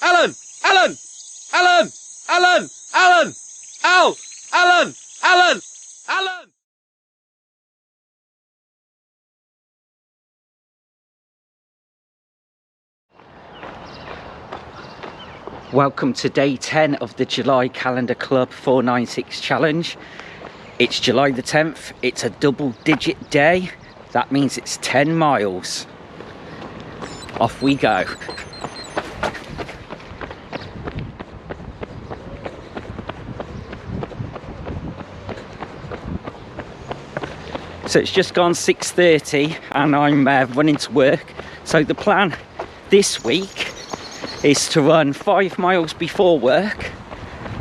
Alan! Alan! Alan! Alan! Alan! Al! Alan! Alan! Alan! Welcome to day 10 of the July Calendar Club 496 challenge. It's July the 10th, it's a double digit day, that means it's 10 miles. Off we go. So it's just gone 6:30 and I'm running to work. So the plan this week is to run 5 miles before work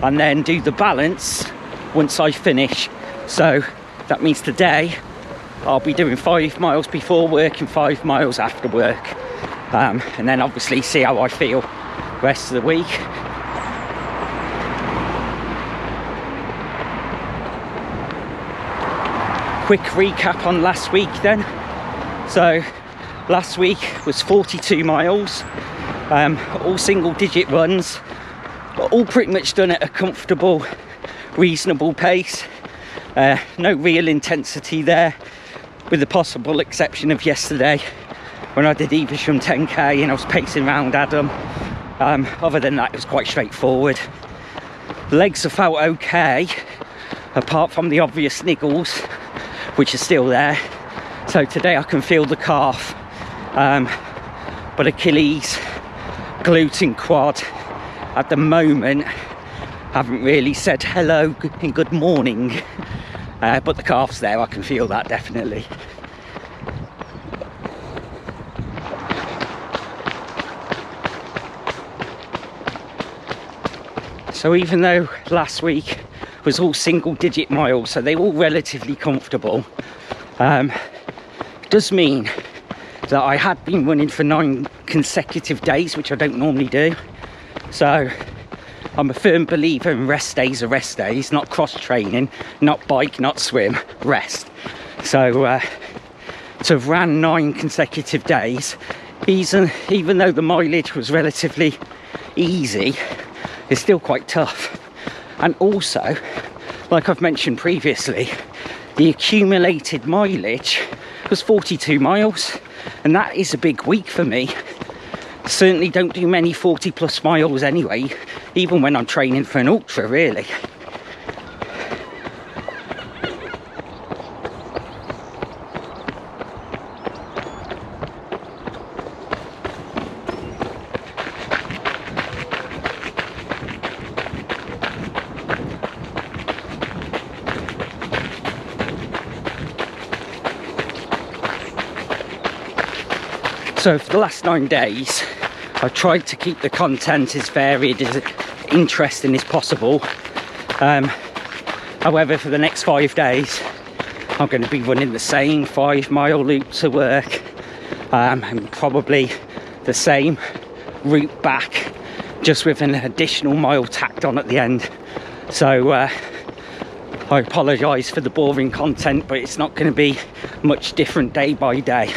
and then do the balance once I finish. So that means today I'll be doing 5 miles before work and 5 miles after work, and then obviously see how I feel the rest of the week. Quick recap on last week then. So last week was 42 miles, all single digit runs, all pretty much done at a comfortable, reasonable pace. No real intensity there, with the possible exception of yesterday when I did Evesham 10k and I was pacing around Adam. Other than that, it was quite straightforward. The legs have felt okay, apart from the obvious niggles, which are still there. So today I can feel the calf, but Achilles, glute and quad at the moment haven't really said hello and good morning, but the calf's there, I can feel that definitely. So even though last week was all single digit miles, so they were all relatively comfortable, it does mean that I had been running for 9 consecutive days, which I don't normally do. So I'm a firm believer in rest days are rest days, not cross training, not bike, not swim, rest. So to have ran 9 consecutive days, even though the mileage was relatively easy, it's still quite tough. And also, like I've mentioned previously, the accumulated mileage was 42 miles, and that is a big week for me. Certainly don't do many 40 plus miles anyway, even when I'm training for an ultra, really. So for the last 9 days, I've tried to keep the content as varied, as interesting as possible. However, for the next 5 days, I'm going to be running the same 5 mile loop to work, and probably the same route back, just with an additional mile tacked on at the end. So I apologise for the boring content, but it's not going to be much different day by day.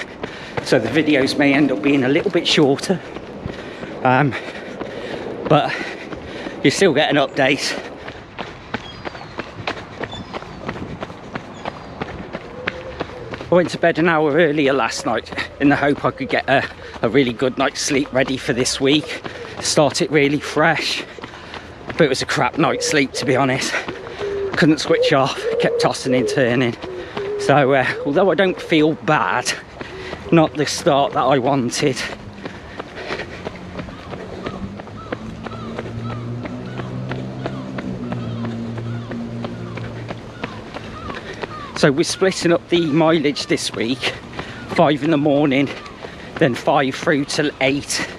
So the videos may end up being a little bit shorter, but you still get an update. I went to bed an hour earlier last night in the hope I could get a really good night's sleep ready for this week, start it really fresh, but it was a crap night's sleep, to be honest. Couldn't switch off, kept tossing and turning. So although I don't feel bad, not the start that I wanted. So we're splitting up the mileage this week, 5 in the morning, then 5 through till 8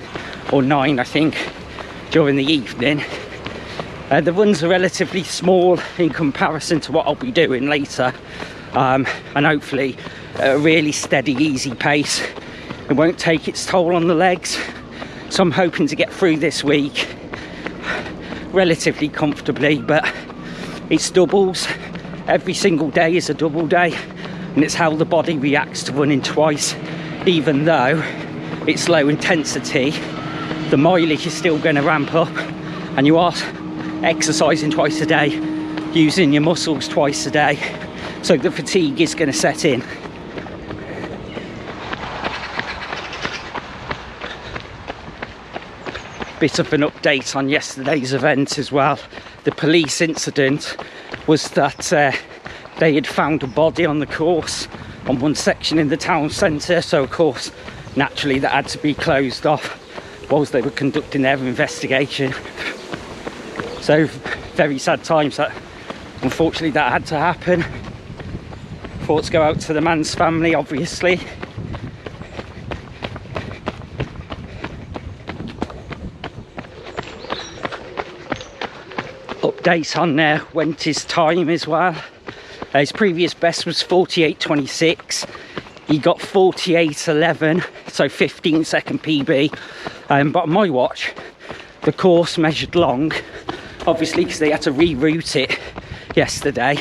or 9 I think during the evening. The runs are relatively small in comparison to what I'll be doing later, and hopefully a really steady, easy pace. It won't take its toll on the legs, so I'm hoping to get through this week relatively comfortably. But it's doubles, every single day is a double day, and it's how the body reacts to running twice. Even though it's low intensity, the mileage is still going to ramp up, and you are exercising twice a day, using your muscles twice a day, so the fatigue is going to set in. Bit of an update on yesterday's event as well. The police incident was that they had found a body on the course on one section in the town centre, so of course naturally that had to be closed off whilst they were conducting their investigation. So very sad times that unfortunately that had to happen. Thoughts go out to the man's family, obviously. Update on Went's time as well. His previous best was 48.26. He got 48.11, so 15-second PB. But on my watch, the course measured long, obviously because they had to reroute it yesterday.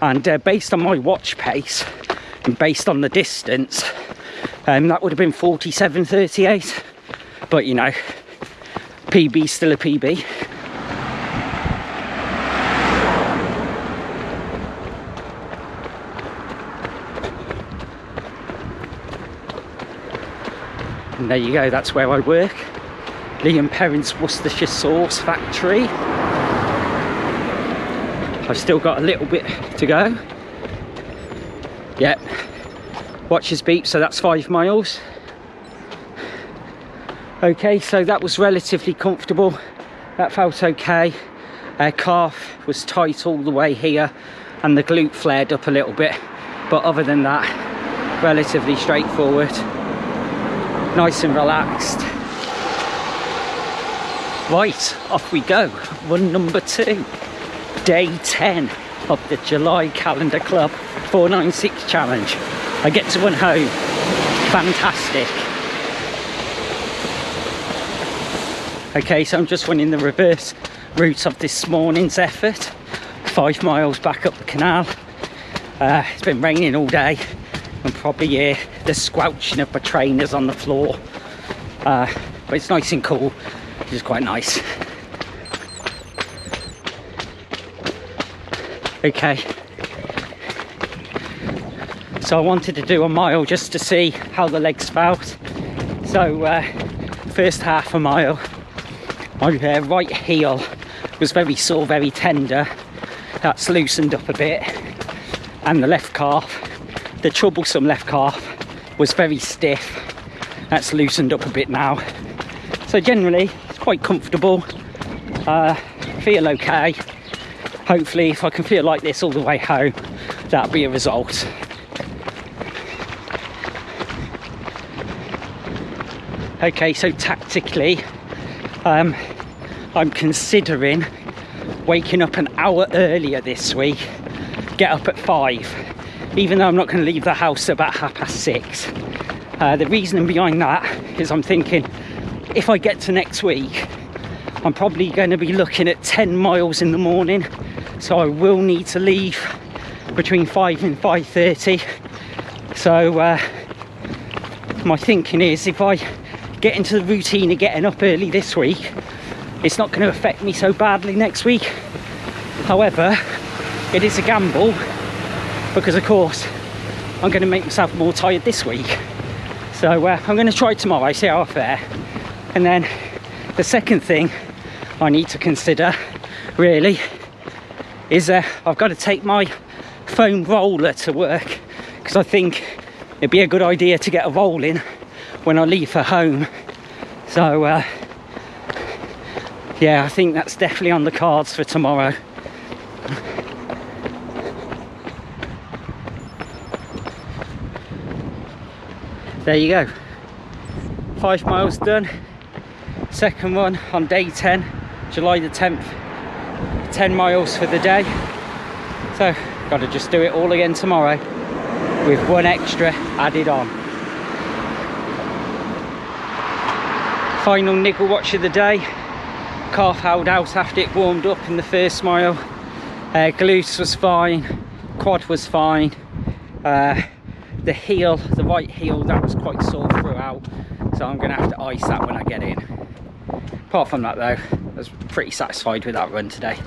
And based on my watch pace and based on the distance, that would have been 47.38. But you know, PB's still a PB. And there you go, that's where I work. Liam Perrin's Worcestershire Sauce Factory. I've still got a little bit to go. Yep, watches beep, so that's 5 miles. Okay, so that was relatively comfortable. That felt okay. Calf was tight all the way here, and the glute flared up a little bit. But other than that, relatively straightforward. Nice and relaxed. Right, off we go. Run number 2. Day 10 of the July Calendar Club 496 challenge. I get to run home. Fantastic. Okay, so I'm just running the reverse route of this morning's effort. 5 miles back up the canal. It's been raining all day. And probably hear the squelching of my trainers on the floor. But it's nice and cool, which is quite nice. Okay. So I wanted to do a mile just to see how the legs felt. So first half a mile, my right heel was very sore, very tender. That's loosened up a bit. And the left calf, the troublesome left calf, was very stiff. That's loosened up a bit now. So generally, it's quite comfortable. Feel okay. Hopefully, if I can feel like this all the way home, that'll be a result. Okay, so tactically, I'm considering waking up an hour earlier this week. Get up at 5. Even though I'm not going to leave the house about 6:30. The reasoning behind that is I'm thinking if I get to next week, I'm probably going to be looking at 10 miles in the morning, so I will need to leave between 5 and 5:30. So my thinking is if I get into the routine of getting up early this week, it's not going to affect me so badly next week. However, it is a gamble, because of course I'm going to make myself more tired this week. So I'm going to try tomorrow, see how I fare. And then the second thing I need to consider really is I've got to take my foam roller to work, because I think it'd be a good idea to get a roll in when I leave for home. So yeah, I think that's definitely on the cards for tomorrow. There you go, 5 miles done. Second one on day 10, July the 10th. 10 miles for the day. So, got to just do it all again tomorrow with one extra added on. Final niggle watch of the day. Calf held out after it warmed up in the first mile. Glutes was fine, quad was fine. The heel, the right heel, that was quite sore throughout, so I'm going to have to ice that when I get in. Apart from that though, I was pretty satisfied with that run today.